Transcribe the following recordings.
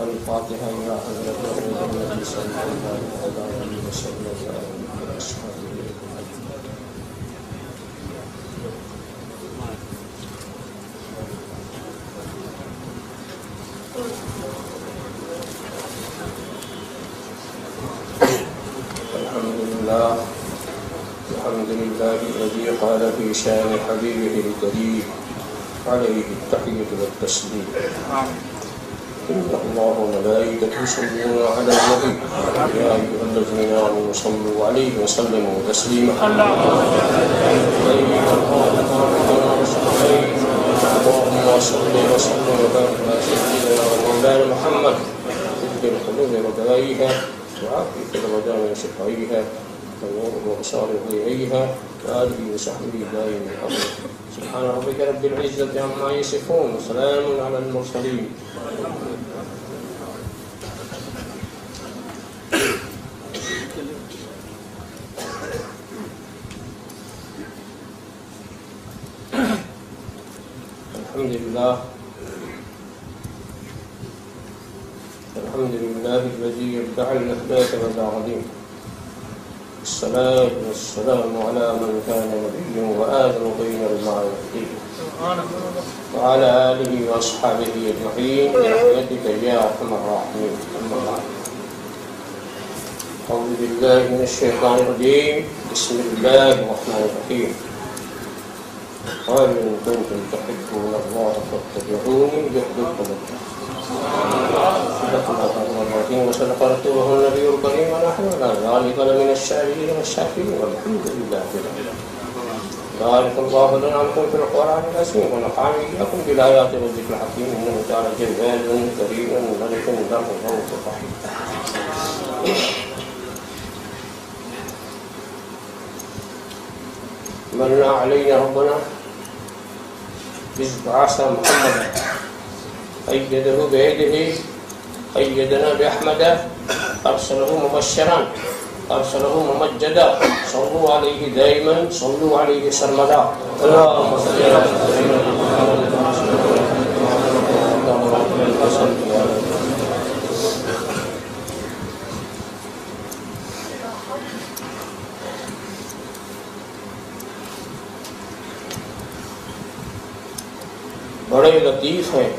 الفاتحة إلى حضرة النبي صلى الله عليه وسلم وعلى أصحابه الحمد لله الذي قال في شان حبيبه الكريم عليه التحية والتسليم. إن الله وملائكته يصلون على النبي يا أيها الذين آمنوا صلوا عليه وسلموا تسليما. اللهم صل وسلم وبارك على سيدنا ومولانا محمد طب القلوب ودوائها وعافية الأبدان وشفائها ونور الأبصار وضيائها وآله وصحبه دائم الأمر. سبحان ربك رب العزة عما يصفون وسلام على المرسلين. الحمد لله الذي يبدع الأحداث والعظيم. الصلاة والسلام على من كان نبيا وآدم بين المعرفتين وعلى آله وأصحابه أجمعين برحمتك يا أرحم الراحمين. أما بعد، أعوذ بالله من الشيطان الرجيم. بسم الله الرحمن الرحيم. قال إن كنتم تحبون الله فاتبعوني يحببكم الله. صدق الله العظيم وصدق رسوله النبي الكريم ونحن على ذلك لمن الشاهدين والشاكرين والحمد لله رب العالمين. بارك الله لنا ولكم في القرآن العظيم ونفعني إياكم بالآيات والذكر الحكيم إنه تعالى جواد كريم ملك له رؤوف رحيم. من علينا ربنا إذ بعث محمدا أيده بيده أيدنا بأحمد أرسله مبشرا أرسله ممجدا صلوا عليه دائما صلوا عليه سرمدا. اللهم صل على سيدنا محمد. بڑے لطیف ہیں،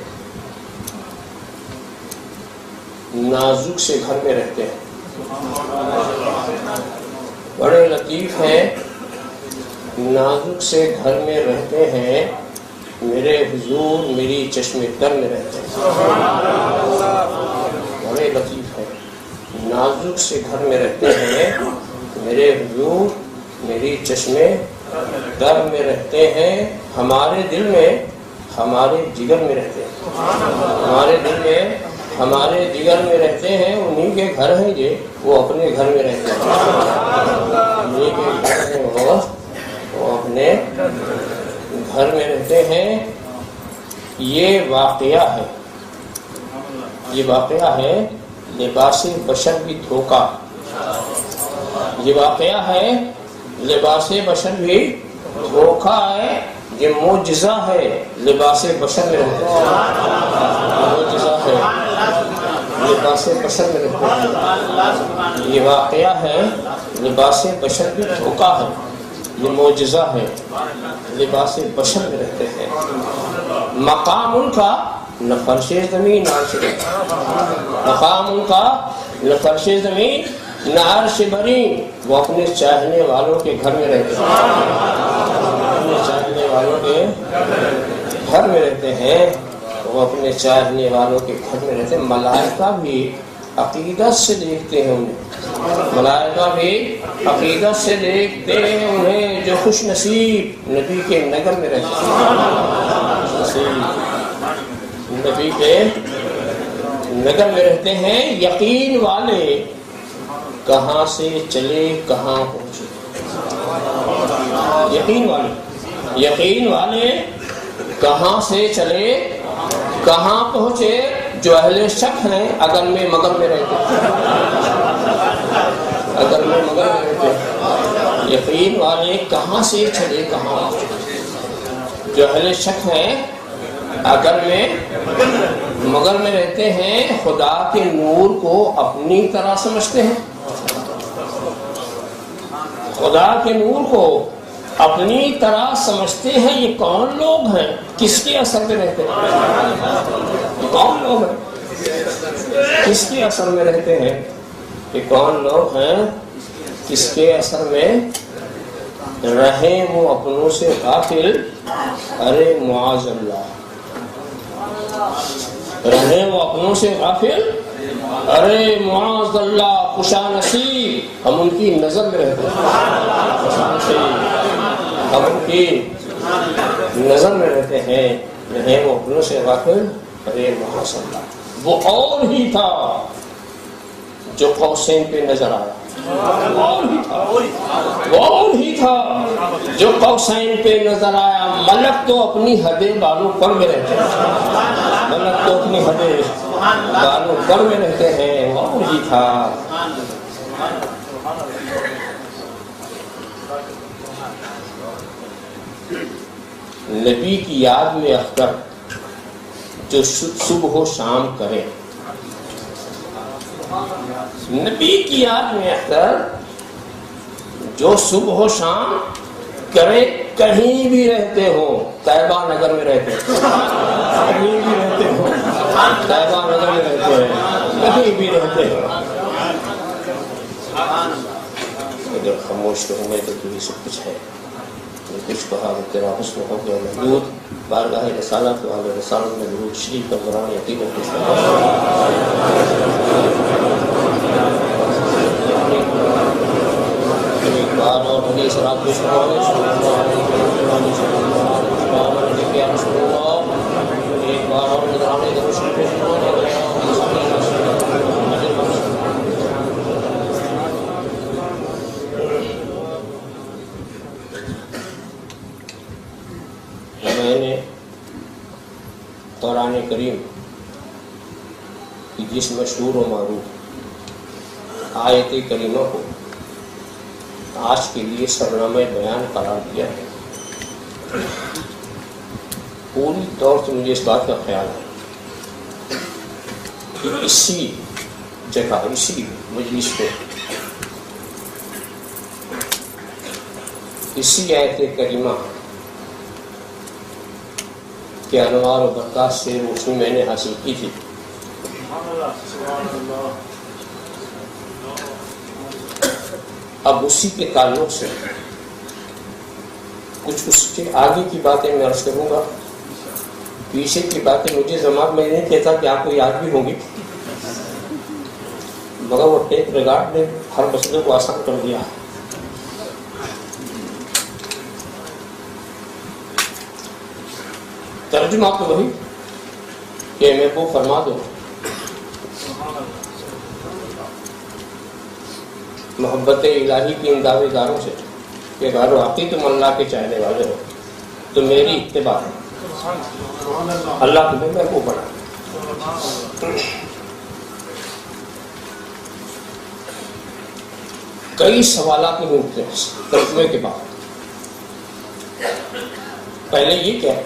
نازک سے گھر میں رہتے ہیں. بڑے لطیف ہیں، نازک سے گھر میں رہتے ہیں، میرے حضور میری چشم در میں رہتے ہیں. بڑے لطیف ہیں، نازک سے گھر میں رہتے ہیں، میرے حضور میری چشم در میں رہتے ہیں. ہمارے دل میں ہمارے جگر میں رہتے ہیں، ہمارے دل میں ہمارے جگر میں رہتے ہیں. انہی کے گھر ہیں یہ، وہ اپنے گھر میں رہتے ہیں. انہی کے گھر ہیں وہ اپنے گھر میں رہتے ہیں. یہ واقعہ ہے، یہ واقعہ ہے لباس بشر بھی دھوکا. یہ واقعہ ہے لباس بشر بھی دھوکا ہے. یہ معجزہ ہے لباس بشر میں رہتے ہیں. معجزہ ہے لباس بشر میں رہتے ہیں. یہ واقعہ ہے لباس بشر بھی دھوکا ہے. یہ معجزہ ہے لباس بشر میں رہتے ہیں. مقام ان کا نہ فرش زمین نہ عرش بری. مقام ان کا نہ فرش زمین نہ عرش بری. وہ اپنے چاہنے والوں کے گھر میں رہتے ہیں. چاہنے والوں کے گھر میں رہتے ہیں. وہ اپنے چاہنے والوں کے گھر میں رہتے ہیں. ملائکہ بھی عقیدت سے دیکھتے ہیں انہیں. ملائکہ بھی عقیدت سے دیکھتے ہیں انہیں جو خوش نصیب نبی کے نگر میں رہتے ہیں. نبی کے نگر میں رہتے ہیں. یقین والے کہاں سے چلے کہاں پہنچے. یقین والے کہاں سے چلے کہاں پہنچے. جو اہل شک ہیں اگر میں مگر میں رہتے ہیں. اگر میں مگر میں رہتے ہیں. یقین والے کہاں سے چلے کہاں؟ جو اہل شک ہیں اگر میں مگر میں رہتے ہیں، خدا کے نور کو اپنی طرح سمجھتے ہیں، خدا کے نور کو اپنی طرح سمجھتے ہیں۔ یہ کون لوگ ہیں؟ کس کے اثر میں رہتے ہیں؟ یہ کون لوگ ہیں؟ کس کے اثر میں رہتے ہیں؟ یہ کون لوگ ہیں؟ کس کے اثر میں رہیں وہ اپنوں سے غافل؟ ارے معاذ اللہ، رہیں وہ اپنوں سے غافل، ارے معاذ اللہ، خوشا نصیب ہم ان کی نظر میں رہتے ہیں، خوشا نصیب ہم ان کی نظر میں رہتے ہیں، رہیں وہ اپنوں سے غافل، ارے معاذ اللہ۔ وہ اور ہی تھا جو قوسین پہ نظر آیا، وہ اور ہی تھا جو قوسین پہ نظر آیا۔ ملک تو اپنی حدیں بالوں پر میں رہتے ہیں، ملک تو اپنی حدیں بالوں پر میں رہتے ہیں، وہ اور ہی تھا۔ نبی کی یاد میں اختر جو صبح و شام کرے، نبی کی یاد میں اختر جو صبح و شام کرے، کہیں بھی رہتے ہو، طیبہ نگر میں رہتے ہیں، کہیں بھی رہتے ہو، طیبہ نگر میں رہتے ہیں، کہیں بھی رہتے ہو، اگر خاموش رہوں میں تو تمہیں سب کچھ ہے۔ کچھ کہا کہ تیرا حسن ہو گیا محدود، بارگاہ رسالت والے رسالت میں درود شریف کا قرآن یقین ایک بار اور حدیث رات کو ایک بار اور نگرانی درود شریف میں نے قرآن کریم کی جس مشہور و معروف آیت کریمہ کو آج کے لیے سرنامہ بیان قرار دیا ہے، پوری طور سے مجھے اس بات کا خیال ہے کہ اسی جگہ، اسی مجلس کو اسی آیت کریمہ کہ انوار و برکات سے روشنی میں نے حاصل کی تھی، اب اسی کے تعلق سے کچھ اس کے آگے کی باتیں میں عرض کروں گا، پیچھے کی باتیں مجھے زمان میں نہیں کہتا کہ آپ کو یاد بھی ہوگی، مگر وہ ٹیپ ریکارڈ نے ہر مسئلے کو آسان کر دیا۔ ترجمہ تو وہی کہ میں کو فرما دو، محبت الہی کی ان دعوے داروں سے کہ اگر واقعی تم اللہ کے چاہنے والے ہو تو میری اتباع ہے، اللہ تمہیں محبوب بنا۔ کئی سوالات میں اٹھتے ہیں ترجمے کے بعد۔ پہلے یہ کیا ہے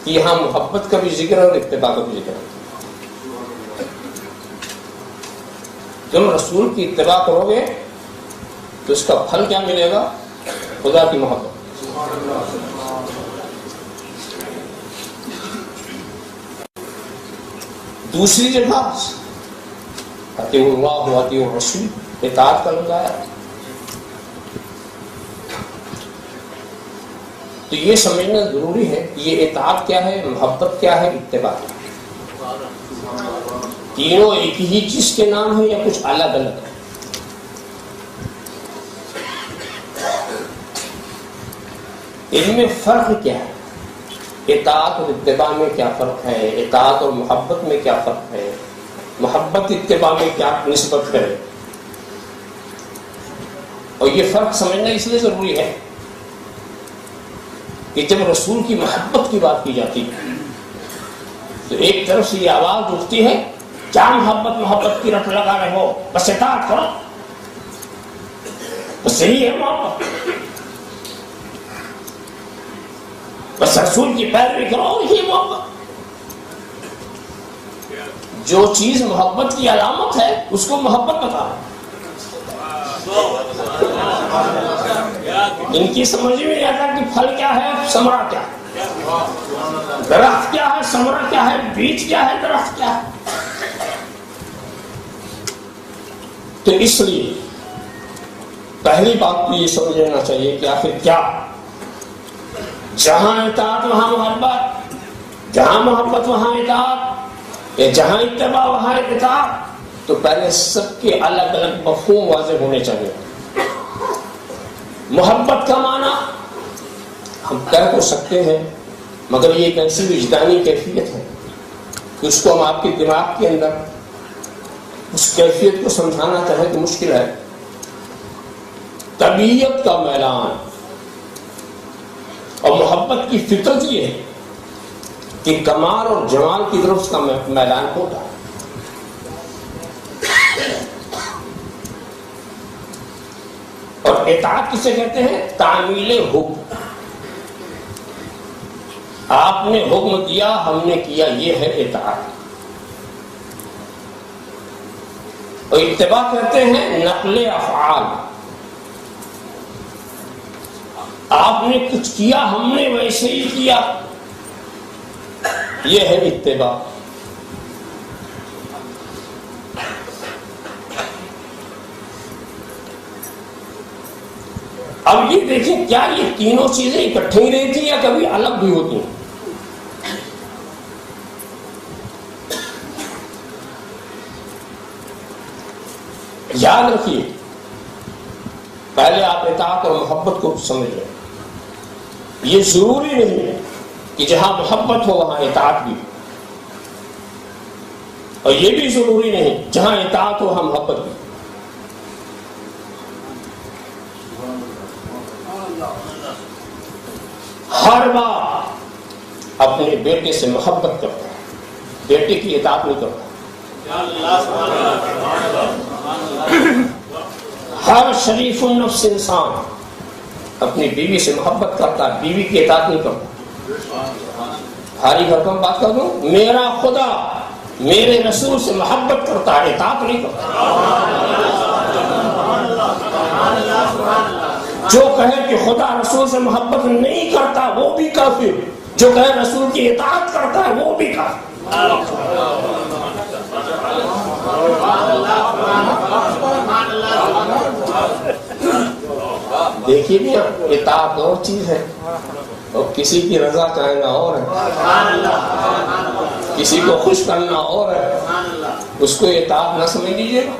کہ یہاں محبت کا بھی ذکر ہے اور اتباع کا بھی ذکر ہے۔ تم رسول کی اتباع کرو گے تو اس کا پھل کیا ملے گا؟ خدا کی محبت۔ دوسری جگہ اطیعوا اللہ واطیعوا الرسول، اطاعت کا لفظ آیا۔ تو یہ سمجھنا ضروری ہے کہ یہ اطاعت کیا ہے، محبت کیا ہے، اتباع کیا ہے۔ تینوں ایک ہی چیز کے نام ہیں یا کچھ الگ الگ ہے؟ ان میں فرق کیا ہے؟ اطاعت اور اتباع میں کیا فرق ہے؟ اطاعت اور محبت میں کیا فرق ہے؟ محبت اتباع میں کیا نسبت ہے؟ اور یہ فرق سمجھنا اس لیے ضروری ہے کہ جب رسول کی محبت کی بات کی جاتی ہے تو ایک طرف سے یہ آواز اٹھتی ہے کیا محبت کی رٹ لگا رہے ہو، بس اطاعت کرو۔ بس یہی ہے محبت. بس رسول کی پیروی کرو، یہی محبت. جو چیز محبت کی علامت ہے اس کو محبت بتا. ان کی سمجھ میں نہیں آتا کہ پھل کیا ہے، ثمرہ کیا ہے، درخت کیا ہے، ثمرہ کیا ہے، بیج کیا ہے، درخت کیا ہے. تو اس لیے پہلی بات تو یہ سمجھ لینا چاہیے کہ آخر کیا، جہاں اطاعت وہاں محبت، جہاں محبت وہاں اطاعت، یا جہاں اتباع وہاں اطاعت. تو پہلے سب کے الگ الگ مفہوم واضح ہونے چاہیے. محبت کا معنی ہم کہہ تو سکتے ہیں، مگر یہ ایک ایسی وجدانی کیفیت ہے کہ اس کو ہم آپ کے دماغ کے اندر اس کیفیت کو سمجھانا چاہے تو مشکل ہے. طبیعت کا میلان اور محبت کی فطرت یہ ہے کہ کمال اور جمال کی طرف اس کا میلان ہوتا ہے. اور اطاعت کسے کہتے ہیں؟ تعمیل حکم. آپ نے حکم دیا، ہم نے کیا، یہ ہے اطاعت. اور اتباع کہتے ہیں نقل افعال. آپ نے کچھ کیا، ہم نے ویسے ہی کیا، یہ ہے اتباع. اب یہ دیکھیں کیا یہ تینوں چیزیں اکٹھے ہی رہتی یا کبھی الگ بھی ہوتی ہیں؟ یاد رکھیے، پہلے آپ اطاعت اور محبت کو سمجھ لیں. یہ ضروری نہیں ہے کہ جہاں محبت ہو وہاں اطاعت بھی، اور یہ بھی ضروری نہیں جہاں اطاعت ہو وہاں محبت بھی. ہر باپ اپنے بیٹے سے محبت کرتا ہے، بیٹے کی اطاعت نہیں کرتا. ہر شریف النفس انسان اپنی بیوی سے محبت کرتا ہے، بیوی کی اطاعت نہیں کرتا. بھاری بھرکم بات کر دوں، میرا خدا میرے رسول سے محبت کرتا ہے، اطاعت نہیں کرتا. جو کہے کہ خدا رسول سے محبت نہیں کرتا وہ بھی کافر، جو کہے رسول کی اطاعت کرتا ہے وہ بھی کافر. دیکھیے بھی اطاعت اور چیز ہے اور کسی کی رضا چاہنا اور ہے، کسی کو خوش کرنا اور ہے. اس کو اطاعت نہ سمجھ لیجیے گا.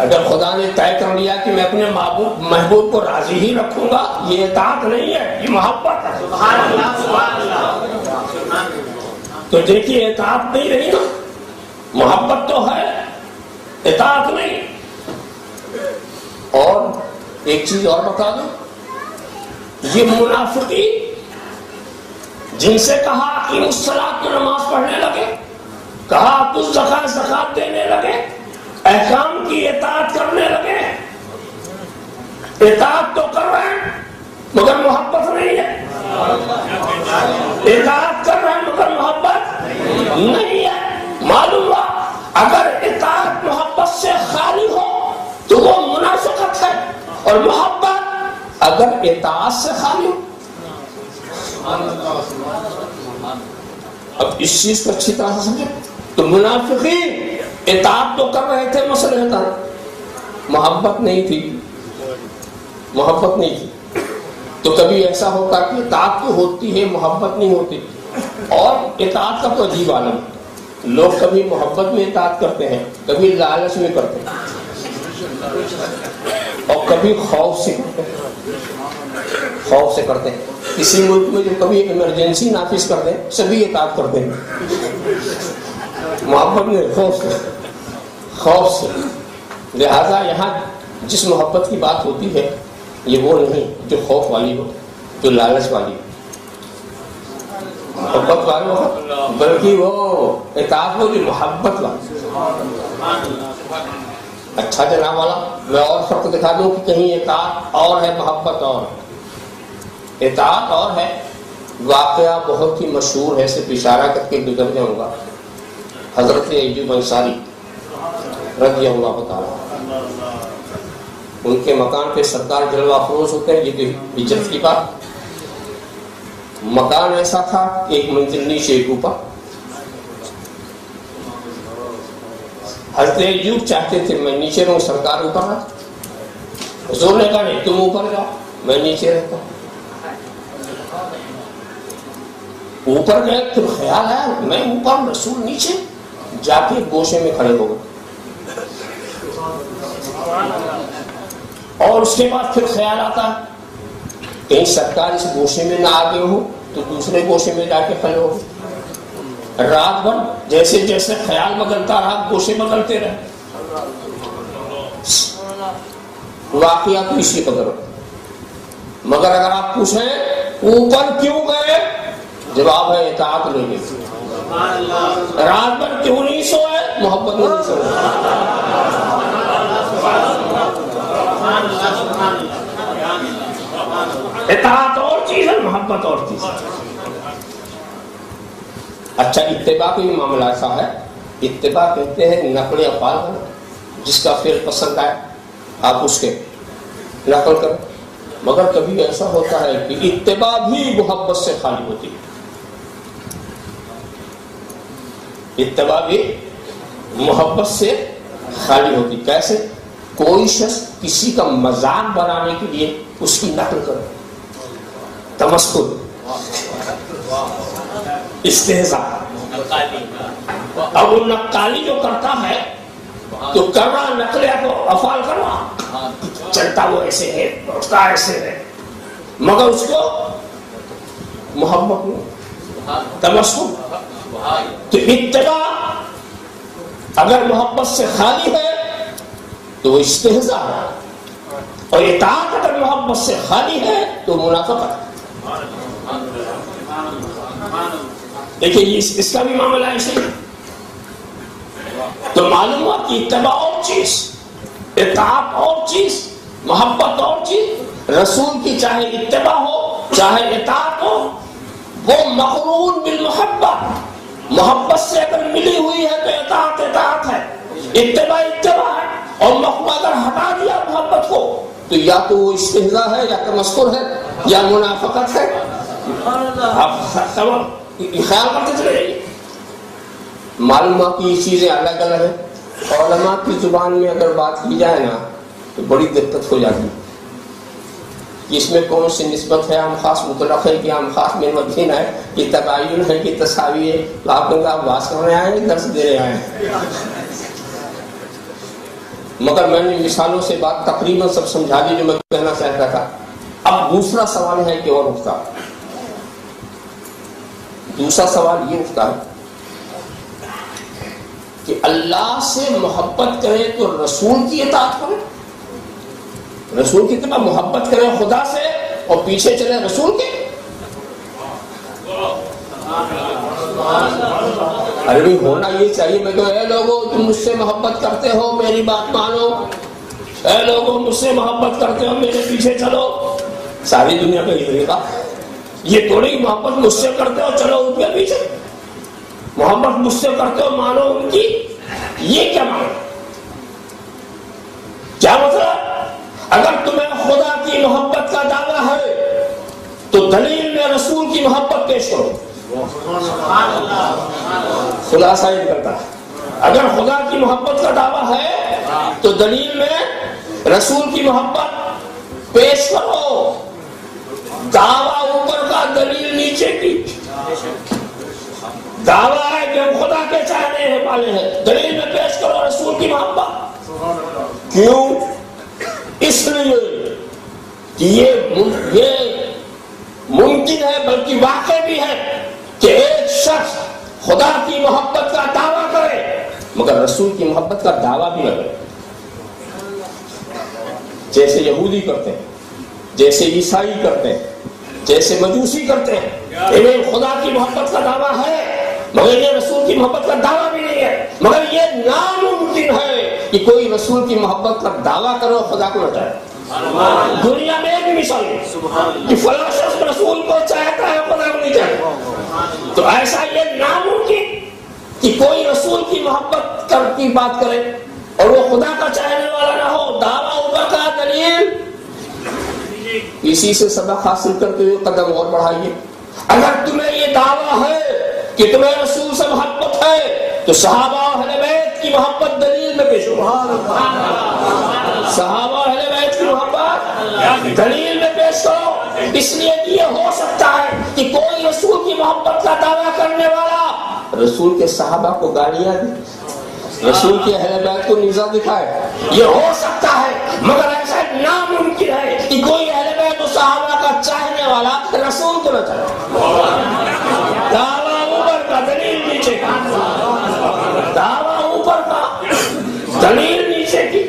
اگر خدا نے طے کر لیا کہ میں اپنے محبوب کو راضی ہی رکھوں گا، یہ اطاعت نہیں ہے، یہ محبت ہے. تو دیکھیے اطاعت نہیں رہی نا، محبت تو ہے، اطاعت نہیں. اور ایک چیز اور بتا دوں، یہ منافقین جن سے کہا کہ الصلاۃ کی نماز پڑھنے لگے، کہا کچھ زکات دینے لگے، احکام کی اطاعت کرنے لگے. اطاعت تو کر رہے ہیں مگر محبت نہیں ہے. اطاعت کر رہے ہیں مگر محبت نہیں ہے. معلوم ہوا اگر اطاعت محبت سے خالی ہو تو وہ منافقت ہے، اور محبت اگر اطاعت سے خالی ہو. اب اس چیز کو اچھی طرح سے سمجھے. تو منافقین اطاعت تو کر رہے تھے، مسئلہ تھا محبت نہیں تھی، محبت نہیں تھی. تو کبھی ایسا ہوتا کہ اطاعت تو ہوتی ہے، محبت نہیں ہوتی. اور اطاعت کا تو عجیب عالم، لوگ کبھی محبت میں اطاعت کرتے ہیں، کبھی لالچ میں کرتے ہیں، اور کبھی خوف سے کرتے ہیں. خوف سے کرتے ہیں. کسی ملک میں جو کبھی ایمرجنسی نافذ کرتے ہیں سبھی اطاعت کرتے ہیں، محبت میں خوف سے. لہذا یہاں جس محبت کی بات ہوتی ہے یہ وہ نہیں جو خوف والی ہو، جو لالچ والی ہو. محبت والی ہو، بلکہ وہ اطاعت ہو جو محبت والی. اچھا جناب والا، میں اور فرق دکھا دوں کہ کہیں اطاعت اور ہے محبت اور ہے۔ اطاعت اور ہے، واقعہ بہت ہی مشہور ہے، صرف اشارہ کر کے گزر جاؤں گا۔ حضرت ایوب انصاری رضی اللہ تعالیٰ، ان کے مکان پہ سرکار جلوہ افروز ہوتے ہیں۔ یہ تو ہجرت کی بات، مکان ایسا تھا ایک منزل نیچے ایک اوپر۔ حضرت ایوب چاہتے تھے میں نیچے رہوں، سرکار اوپر رہا۔ حضور نے کہا نہیں تم اوپر جاؤ، میں نیچے رہتا ہوں۔ اوپر گئے، پھر خیال آیا میں اوپر رسول نیچے، جا کے گوشے میں کھڑے ہو گئے۔ اور اس کے بعد پھر خیال آتا کہیں سرکار اس گوشے میں نہ آگے ہو تو دوسرے گوشے میں جا کے کھڑے ہو۔ رات بھر جیسے جیسے خیال بدلتا رہا گوشے بدلتے رہے۔ واقعہ تو اسی قدر، مگر اگر آپ پوچھیں اوپر کیوں گئے، جواب ہے اطاعت لینے۔ رات بھر کیوں نہیں سوئے، محبت میں نہیں سوئے۔ اطاعت اور چیز ہے، محبت اور چیز ہے۔ اچھا اتباع کا بھی معاملہ ایسا ہے، اتباع کہتے ہیں نقل افعال کا، جس کا فعل پسند آئے آپ اس کے نقل کریں۔ مگر کبھی ایسا ہوتا ہے کہ اتباع بھی محبت سے خالی ہوتی ہے، اتباع بھی محبت سے خالی ہوتی۔ کیسے؟ کوئی شخص کسی کا مذاق بنانے کے لیے اس کی نقل کرے، تمسخر، استہزاء۔ اب وہ نقالی جو کرتا ہے تو کر رہا نقل افعال کر رہا، چلتا وہ ایسے ہے، اٹھتا ایسے ہے، مگر اس کو محبت میں تمسخر۔ تو اتباع اگر محبت سے خالی ہے تو وہ استہزاء ہے، اور اطاعت اگر محبت سے خالی ہے تو منافقت ہے۔ دیکھیے اس کا بھی معاملہ ایسے ہے۔ تو معلوم ہوا کہ اتباع اور چیز، اطاعت اور چیز، محبت اور چیز۔ رسول کی چاہے اتباع ہو چاہے اطاعت ہو، وہ مقرون بالمحبت، محبت سے اگر ملی ہوئی ہے تو اطاعت اطاعت ہے، اتباع اتباع ہے۔ اور محبت اگر ہٹا دیا محبت کو تو یا تو وہ استہزاء ہے یا تمسخر ہے یا منافقت ہے۔ آپ خیال کرتے چلے جائیے۔ معلوم ہے کہ یہ چیزیں الگ الگ ہیں۔ علماء کی زبان میں اگر بات کی جائے نا تو بڑی دقت ہو جاتی ہے کہ اس میں کون سی نسبت ہے، ہم خاص مطلق ہے کہ ہم خاص میں مدین ہے، کہ تباین ہے کہ تساوی ہے۔ تو آپ کہیں گے آپ بات کرنے آئے ہیں درس دے رہے ہیں، مگر میں نے مثالوں سے بات تقریباً سب سمجھا دی جو میں کہنا چاہتا تھا۔ اب دوسرا سوال ہے کہ اور اٹھتا، دوسرا سوال یہ اٹھتا ہے کہ اللہ سے محبت کرے تو رسول کی اطاعت کرے، رسول کی طرح محبت کرے خدا سے اور پیچھے چلے رسول کے۔ ارے بھی ہونا یہ چاہیے، میں تو اے لوگوں تم مجھ سے محبت کرتے ہو میری بات مانو، اے لوگوں مجھ سے محبت کرتے ہو میرے پیچھے چلو۔ ساری دنیا کا یہ طریقہ، یہ تھوڑی محبت مجھ سے کرتے ہو چلو ان کے پیچھے، محبت مجھ سے کرتے ہو مانو ان کی، یہ کیا مانو؟ کیا مطلب؟ اگر تمہیں خدا کی محبت کا دعویٰ ہے تو دلیل میں رسول کی محبت پیش کرو۔ خلاصہ یہ کرتا ہے اگر خدا کی محبت کا دعویٰ ہے تو دلیل میں رسول کی محبت پیش کرو۔ دعویٰ اوپر کا دلیل نیچے کی، دعویٰ ہے کہ ہم خدا کے چاہنے والے ہیں، دلیل میں پیش کرو رسول کی محبت۔ کیوں؟ اس لیے کہ یہ ممکن ہے بلکہ واقع بھی ہے کہ ایک شخص خدا کی محبت کا دعویٰ کرے مگر رسول کی محبت کا دعویٰ بھی نہ کرے، جیسے یہودی کرتے ہیں، جیسے عیسائی کرتے ہیں، جیسے مجوسی کرتے ہیں۔ انہیں خدا کی محبت کا دعویٰ ہے مگر یہ رسول کی محبت کا دعویٰ بھی نہیں ہے، مگر یہ ناممکن ہے، کہ کوئی رسول کی محبت کا دعویٰ کرو خدا کو نہ چاہے. دنیا میں ایک بھی مثال نہیں کہ فلاں شخص رسول کو چاہتا ہے خدا کو نہیں چاہتا. تو ایسا یہ ناممکن کہ کوئی رسول کی محبت کی بات کرے اور وہ خدا کا چاہنے والا نہ ہو. دعویٰ اوپر کا دلیل. اسی سے سبق حاصل کرتے ہوئے قدم اور بڑھائیے. اگر تمہیں یہ دعویٰ ہے کہ تمہیں رسول سے محبت ہے تو صحابہ اہل بیت کی محبت دلیل میں پیش کرو. صحابہ اہل بیت کی محبت دلیل میں پیش کرو. اس لیے کہ یہ ہو سکتا ہے کہ کوئی رسول کی محبت کا دعویٰ کرنے والا رسول کے صحابہ کو گالیاں دے, رسول کے اہل بیت کو نیزہ دکھائے. یہ ہو سکتا ہے مگر ایسا ناممکن ہے کہ کوئی اہل بیت و صحابہ کا چاہنے والا رسول کو نہ چاہے. دعویٰ اوپر کا دلیل نیچے کا, دعویٰ اوپر کا دلیل نیچے کی.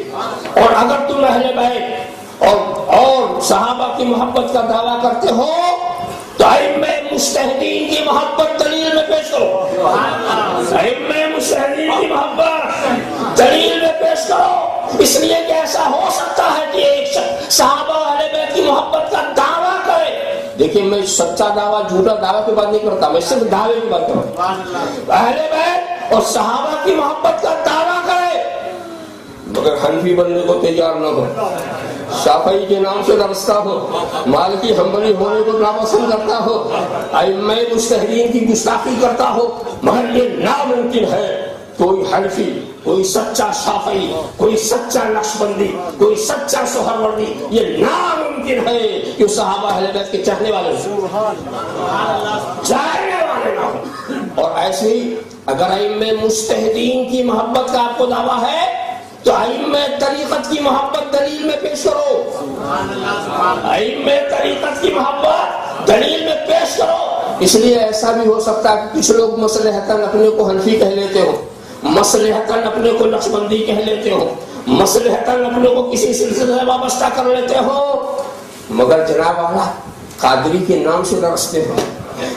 اور اگر تم اہل بیت اور صحابہ کی محبت کا دعویٰ کرتے ہو تو ائمہ مجتہدین کی محبت دلیل میں پیش کرو. ائمہ مجتہدین کی محبت دلیل میں پیش کرو. اس لیے کہ ایسا ہو سکتا ہے کہ ایک شخص صحابہ اہل بیت کی محبت کا دعویٰ کرے. دیکھیں میں سچا دعویٰ جھوٹا دعویٰ کی بات نہیں کرتا, میں صرف دعوے کی بات کرتا ہوں. اہل بیت اور صحابہ کی محبت کا دعویٰ کرے مگر حنفی بننے کو تیار نہ ہو, شافعی کے نام سے درستہ ہو, مالکی حنبلی ہونے کو ناپسند کرتا ہو, ائمہ مجتہدین کی گستاخی کرتا ہو. مگر یہ ناممکن ہے کوئی حنفی, کوئی سچا شافعی, کوئی سچا نقشبندی, کوئی سچا سہروردی, یہ ناممکن ہے کہ صحابہ اہل بیت کے چاہنے والے نہ ہو. اور ایسے ہی اگر ائمہ مجتہدین کی محبت کا آپ کو دعویٰ ہے تو ائمہ طریقت کی محبت دلیل میں پیش کرو. ائمہ طریقت کی محبت دلیل میں پیش کرو. اس لیے ایسا بھی ہو سکتا ہے کہ کچھ لوگ مصلحتاً اپنے کو حنفی کہہ لیتے ہو, مصلحتاً اپنے کو نقشبندی کہہ لیتے ہو, مصلحتاً اپنے کو کسی سلسلے سے وابستہ کر لیتے ہو, مگر جناب والا قادری کے نام سے درستے ہو,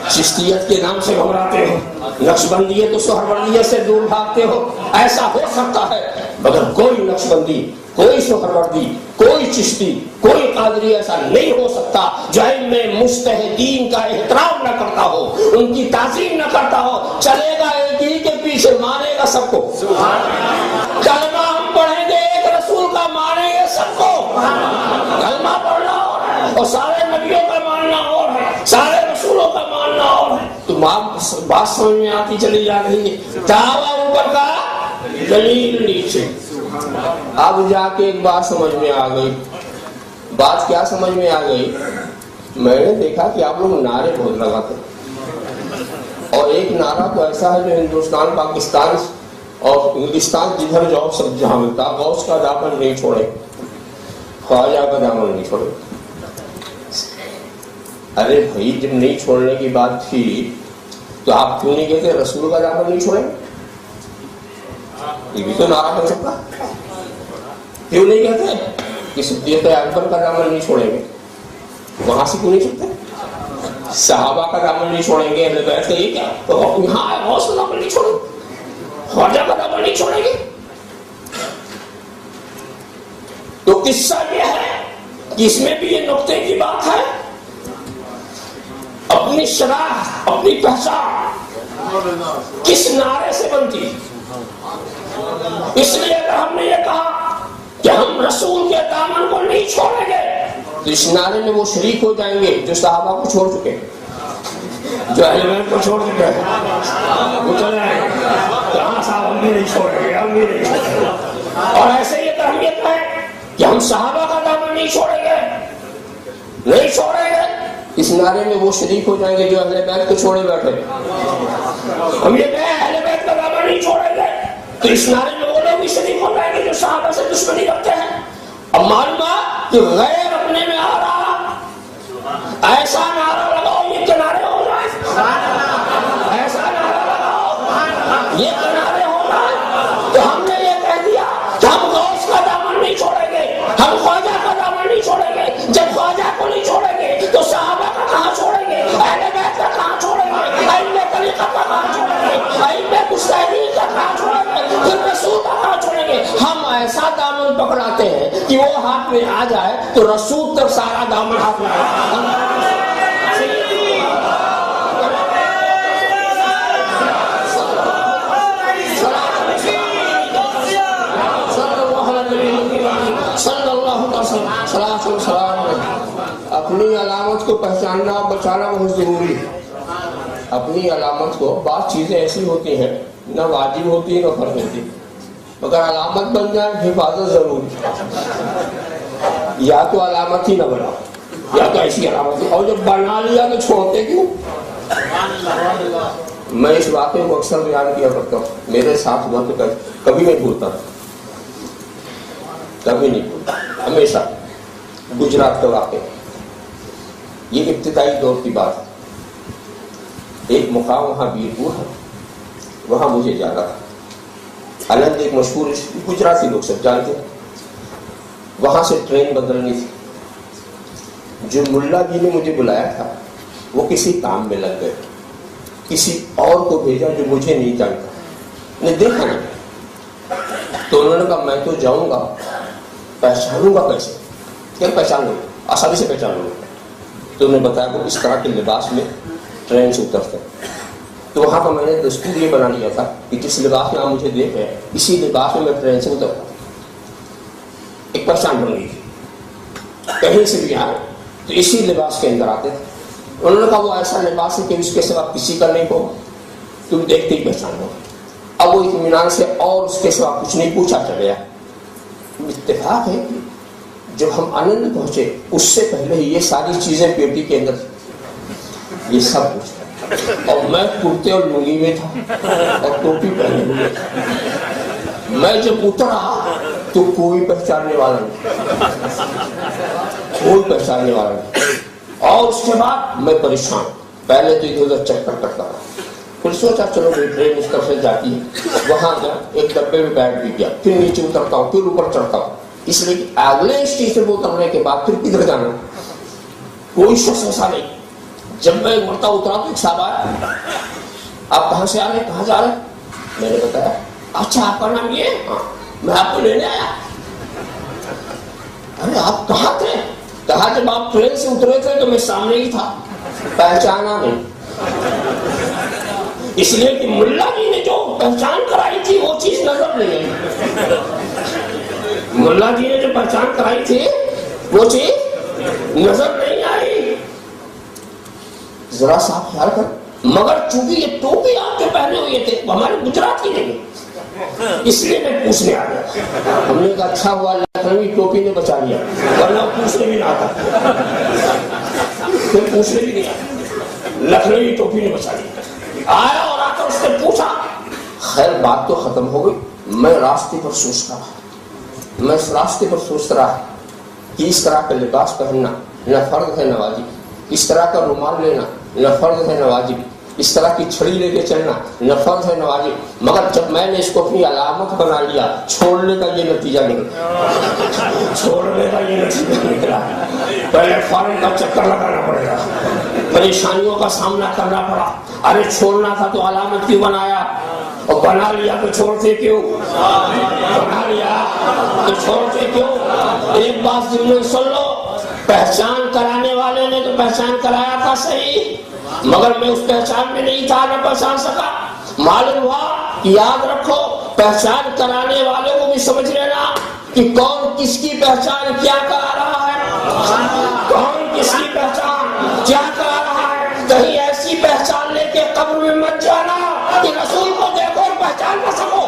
چشتیت کے نام سے گھبراتے ہو, نقشبندیت و سہروردیت سے دور بھاگتے ہو. ایسا ہو سکتا ہے مگر کوئی نقشبندی, کوئی سہروردی, کوئی چشتی, کوئی قادری ایسا نہیں ہو سکتا جو ائمہ مجتہدین کا احترام نہ کرتا ہو, ان کی تعظیم نہ کرتا ہو. چلے گا ایک ہی کے پیچھے, مانے گا سب کو. کلمہ ہم پڑھیں گے ایک رسول کا, مانیں گے سب کو. کلمہ پڑھنا اور سارے نبیوں کا ماننا اور ہے, سارے رسولوں کا ماننا اور ہے. تو بات سمجھ میں آتی چلی جا رہی ہے. دعویٰ اوپر کا دلیل نیچے. اب جا کے ایک بات سمجھ میں آ گئی. بات کیا سمجھ میں آ گئی؟ میں نے دیکھا کہ آپ لوگ نعرے بہت لگاتے ہیں, اور ایک نعرہ تو ایسا ہے جو ہندوستان, پاکستان اور انگلستان جدھر جاؤ سب جہاں ملتا, غوث کا دامن نہیں چھوڑے, خواجہ کا دامن نہیں چھوڑے. ارے بھائی جب نہیں چھوڑنے کی بات تھی تو آپ کیوں نہیں کہتے رسول کا دامن نہیں چھوڑیں؟ یہ بھی تو نعرہ بن سکتا. کیوں نہیں کہتے کہ صدیق اکبر کا دامن نہیں چھوڑیں گے؟ وہاں سے کیوں نہیں چھوڑتے؟ صحابہ کا دامن نہیں چھوڑیں گے, اہل بیت کا یہ کیا, تو یہاں غوث کا دامن نہیں چھوڑیں گے, خواجہ کا دامن نہیں چھوڑیں گے. تو قصہ یہ ہے کہ اس میں بھی یہ نقطے کی بات ہے, اپنی شناخت, اپنی پہچان کس نعرے سے بنتی. اس لیے اگر ہم نے یہ کہا کہ ہم رسول کے دامن کو نہیں چھوڑیں گے تو اس نعرے میں وہ شریک ہو جائیں گے جو صحابہ کو چھوڑ چکے, جو اہل بیت کو چھوڑ چکے ہیں. وہ چلے جائیں گے کہاں صاحب ہم بھی نہیں چھوڑیں گے, ہم بھی نہیں چھوڑیں گے. اور ایسے یہ اہمیت ہے کہ ہم صحابہ کا دامن نہیں چھوڑیں گے, نہیں چھوڑیں گے. اس نعرے میں وہ شریک ہو جائیں گے جو اہل بیت کو چھوڑے بیٹھے. ہم یہ کہیں اہل بیت کا دامن نہیں چھوڑیں گے تو اس نعرے میں وہ لوگ بھی شریک ہو جائیں گے جو صحابہ سے دشمنی رکھتے ہیں. اب معلوم کہ غیر اپنے میں آ رہا, ایسا نعرہ لگاؤ یہ کنارے ہو جائے, ایسا نعرہ لگاؤ یہ کنارے ہو جائے. تو ہم نے یہ کہہ دیا کہ ہم غوث کا دامن نہیں چھوڑیں گے, ہم خواجہ کا دامن نہیں چھوڑیں گے. جب خواجہ کو نہیں چھوڑیں گے تو صحابہ کا کہاں چھوڑیں گے, اہل بیت کا کہاں چھوڑیں گے, ائمہ طریقت کا کہاں چھوڑیں گے, ائمہ مجتہدین کا کہاں چھوڑیں گے, پھر رسول کا کہاں چھوڑیں گے. ہم آ جائے تو رسول تک سارا دامن ہاتھ میں اپنی علامت کو پہچاننا اور بچانا بہت ضروری ہے. اپنی علامت کو بعض چیزیں ایسی ہوتی ہیں نہ واجب ہوتی ہے نہ فرض ہوتی ہے، مگر علامت بن جائے حفاظت ضروری ہے. یا تو علامت ہی نہ بناؤ یا تو ایسی علامت ہی، اور جب بنا لیا تو چھوڑتے کیوں؟ میں اس واقعے کو اکثر بیان کیا کرتا ہوں، میرے ساتھ ہوا تو کبھی نہیں بھولتا، کبھی نہیں بھولتا، ہمیشہ. گجرات کا واقعہ، یہ ابتدائی دور کی بات ہے. ایک مقام وہاں بیرپور ہے، وہاں مجھے جانا تھا. الند ایک مشہور گجراتی لوگ سب جانتے ہیں. وہاں سے ٹرین بدلنی تھی. جو ملا جی نے مجھے بلایا تھا وہ کسی کام میں لگ گئے، کسی اور کو بھیجا جو مجھے نہیں جانتا، نے دیکھا نہیں. تو انہوں نے کہا میں تو جاؤں گا، پہچانوں گا کیسے؟ کیا پہچان لوں؟ آسانی سے پہچان لوں. تو انہوں نے بتایا کہ اس طرح کے لباس میں ٹرین سے اترتے. تو وہاں پر میں نے دستور یہ بنا لیا تھا کہ جس لباس میں آپ مجھے دیکھ رہے ہیں اسی لباس میں ٹرین سے اترتا. ایک پہچان بن گئی تھی. کہیں سے بھی آئے تو اسی لباس کے اندر آتے تھے. انہوں نے کہا وہ ایسا لباس ہے کہ اس کے سوا کسی کا نہیں ہو، تم دیکھتے ہی پہچان لو. اب وہ اطمینان سے اور اس کے سوا کچھ نہیں پوچھا چل گیا. اتفاق ہے کہ جب ہم آنند پہنچے اس سے پہلے ہی یہ ساری چیزیں پیٹی کے اندر تھی، یہ سب کچھ. اور میں کرتے اور لنگی میں تھا اور ٹوپی پہنے ہوئے تھا. میں جب اترا تو کوئی پہچاننے والا نہیں، کوئی پہچاننے والا نہیں. اور اس کے بعد میں پریشان، پہلے تو ادھر ادھر چکر کرتا رہا. پھر سوچا چلو بھائی ٹرین اس طرف سے جاتی ہے. وہاں گیا، ایک ڈبے میں بیٹھ بھی گیا، پھر نیچے اترتا ہوں، پھر اوپر چڑھتا ہوں. اس لیے کہ اگلے اسٹیشن پہ اترنے کے بعد پھر کدھر جانا، کوئی شخص ایسا نہیں. جب میں مرتا اترا تو ایک صاحب آیا، آپ کہاں سے آ رہے، کہاں جا رہے؟ میں نے بتایا. اچھا آپ کا نام یہ؟ ہاں. میں آپ کو لینے آیا. ارے آپ کہاں تھے؟ کہا جب آپ ٹرین سے اترے تھے تو میں سامنے ہی تھا. پہچانا نہیں، اس لیے کہ ملا جی نے جو پہچان کرائی تھی وہ چیز نظر نہیں آئی. ملا جی نے جو پہچان کرائی تھی وہ چیز نظر نہیں آئی. ذرا سا خیال کر. مگر چونکہ یہ ٹوپی آپ کے پہنے ہوئے تھے وہ ہمارے گجرات کی نہیں، اس لیے میں پوچھنے آ گیا. ہم نے کہا اچھا ہوا لکھنوی ٹوپی نے بچا لیا، ورنہ پوچھنے بھی نہ آتا، پھر پوچھنے بھی نہیں آتا. لکھنوی ٹوپی نے بچا لیا. آیا اور آ کر اس نے پوچھا. خیر بات تو ختم ہو گئی. میں راستے پر سوچتا رہا، میں اس راستے پر سوچتا رہا کہ اس طرح کا لباس پہننا نہ فرض ہے نہ واجب، اس طرح کا رومال لینا نہ فرض ہے نہ واجب، اس طرح کی چھڑی لے کے چلنا نہ فرض ہے نہ واجب. مگر جب میں نے اس کو اپنی علامت بنا لیا، چھوڑنے کا یہ نتیجہ نکلا. چھوڑنے کا یہ نتیجہ نکلا. پہلے فارم کا چکر لگانا پڑے گا، پریشانیوں کا سامنا کرنا پڑا. ارے چھوڑنا تھا تو علامت کیوں بنایا، اور بنا لیا تو چھوڑتے کیوں، بنا لیا تو چھوڑتے کیوں. ایک بات دل میں سن لو، پہچان کرانے والے نے تو پہچان کرایا تھا صحیح، مگر میں اس پہچان میں نہیں تھا، نہ پہچان سکا. معلوم ہوا کہ یاد رکھو پہچان کرانے والے کو بھی سمجھ لینا کہ کون کس کی پہچان کیا کرا رہا ہے، کون کس کی پہچان کیا کرا رہا ہے. کہیں ایسی پہچان لے کے قبر میں مت جانا کہ رسول کو دیکھو اور پہچان نہ سکو.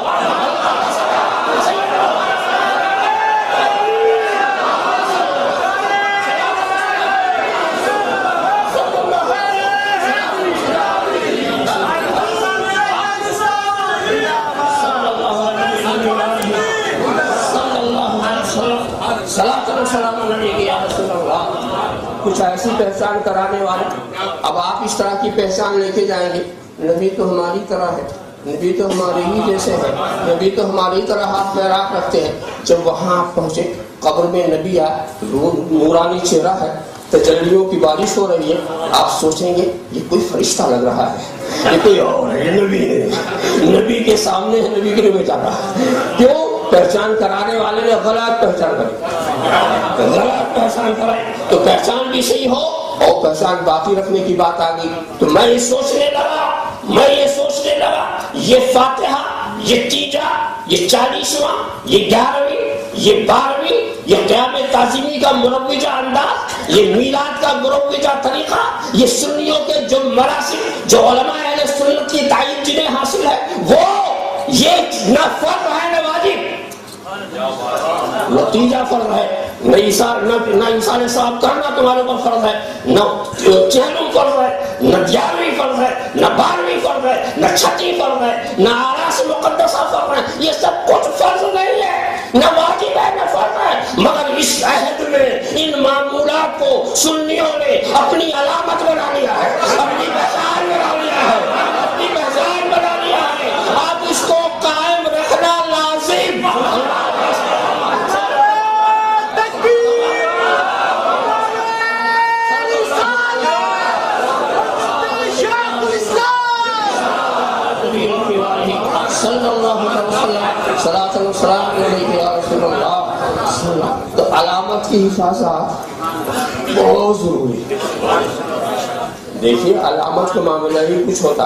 کچھ ایسی پہچان کرانے والے. اب آپ اس طرح کی پہچان لے کے جائیں گے، نبی تو ہماری طرح ہے، نبی تو ہمارے ہی جیسے ہے، نبی تو ہماری طرح ہاتھ میں راک رکھتے ہیں. جب وہاں آپ پہنچے قبر میں نبی آئے، نورانی چہرہ ہے، تجلیوں کی بارش ہو رہی ہے. آپ سوچیں گے یہ کوئی فرشتہ لگ رہا ہے، یہ کوئی اور ہے، نبی ہے، نبی کے سامنے ہے، نبی کے لیے جا رہا ہے. کیوں؟ پہچان کرانے والے نے غلط پہچان کری، غلط پہچان کرائی تو پہچان بھی صحیح ہو اور پہچان باقی رکھنے کی بات آ گئی. تو میں یہ سوچنے لگا یہ فاتحہ، یہ تیجا، یہ 40واں، یہ 11ویں، یہ 12ویں، یہ قیام تعظیمی کا مروجہ انداز، یہ میلاد کا مروجہ طریقہ، یہ سنیوں کے جو مراسم، جو علماء اہل سنت کی تائید جنہیں حاصل ہے، وہ یہ نہ فرض ہے نہ واجب، نتیجہ فرض ہے. نہ ایثار ثواب کرنا تمہارے اوپر فرض ہے، نہ چہلم فرض ہے، نہ 11ویں فرض ہے، نہ 12ویں فرض ہے، نہ 6ویں فرض ہے، نہ آراس مقدسہ فرض ہے. یہ سب کچھ فرض نہیں ہے، نہ واجب ہے نہ فرض ہے. مگر اس عہد میں ان معمولات کو سنیوں نے اپنی علامت بنا لیا ہے، اپنی پہچان بنا لیا ہے، اپنی پہچان بنا لیا ہے. آپ اس کو قائم رکھنا لازم. تو علامت کی حفاظت بہت ضروری ہے. دیکھیے علامت کا معاملہ ہی کچھ ہوتا.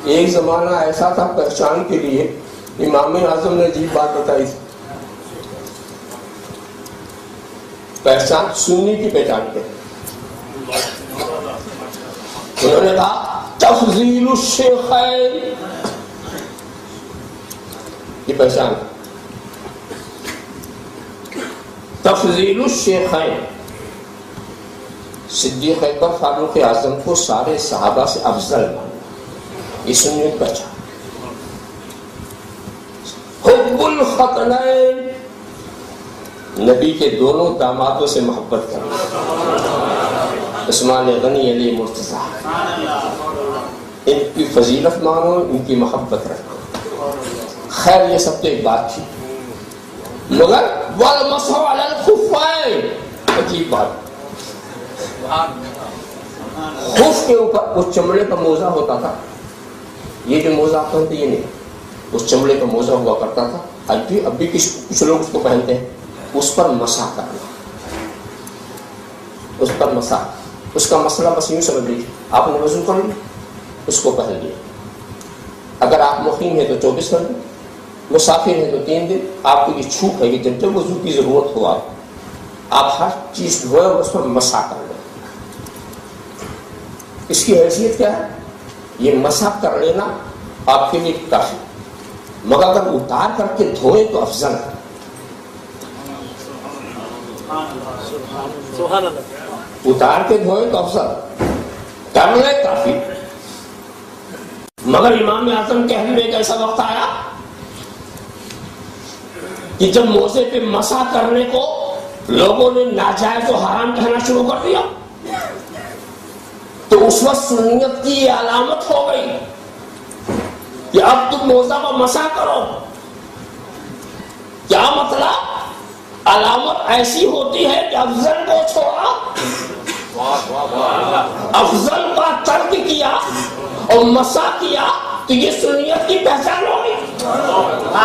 ایک زمانہ ایسا تھا پہچان کے لیے امام اعظم نے عجیب بات بتائی تھی. پہچان سنی کی پہچان پہ انہوں نے کہا تفضیل الشیخین، یہ پہچان تفضیل الشیخین. صدیق اکبر فاروق اعظم کو سارے صحابہ سے افضل مانا، یہ سنی کی پہچان. حب الختنین، نبی کے دونوں دامادوں سے محبت کرنا، عثمان غنی علی مرتضیٰ، ان کی فضیلت مانو، ان کی محبت رکھو. خیر یہ سب تو ایک بات تھی، مگر والمسح علی الخفین، عجیب بات. خف کے اوپر وہ چمڑے کا موزہ ہوتا تھا، یہ جو موزہ پہنتے یہ نہیں، اس چمڑے کا موزہ ہوا کرتا تھا. اب بھی کچھ لوگ اس کو پہنتے ہیں. اس پر مسح کرنا، اس پر مسح. اس کا مسئلہ بس یوں سمجھ لیجیے، آپ نے وضو کر لیا، اس کو پہن لیا. اگر آپ مقیم ہیں تو 24 گھنٹے، مسافر ہیں تو 3 دن. آپ کو یہ چھوٹ ہے کہ جب جب وضو کی ضرورت ہو آپ ہر چیز دھوئے اور اس پر مسح کر لیں. اس کی حیثیت کیا ہے؟ یہ مسح کر لینا آپ کے لیے کافی، مگر اگر اتار کر کے دھوئے تو افضل ہے. اتار کے دھوئے تو افضل، کر لے کافی. مگر امام اعظم کے حل میں ایک ایسا وقت آیا کہ جب موزے پہ مسح کرنے کو لوگوں نے ناجائز و حرام کہنا شروع کر دیا تو اس وقت سنیت کی یہ علامت ہو گئی کہ اب تم موزہ پر مسح کرو. کیا مطلب؟ علامت ایسی ہوتی ہے کہ افضل کو چھوڑا، افضل کا ترک کیا اور مسح کیا تو یہ سنیت کی پہچان ہوگی.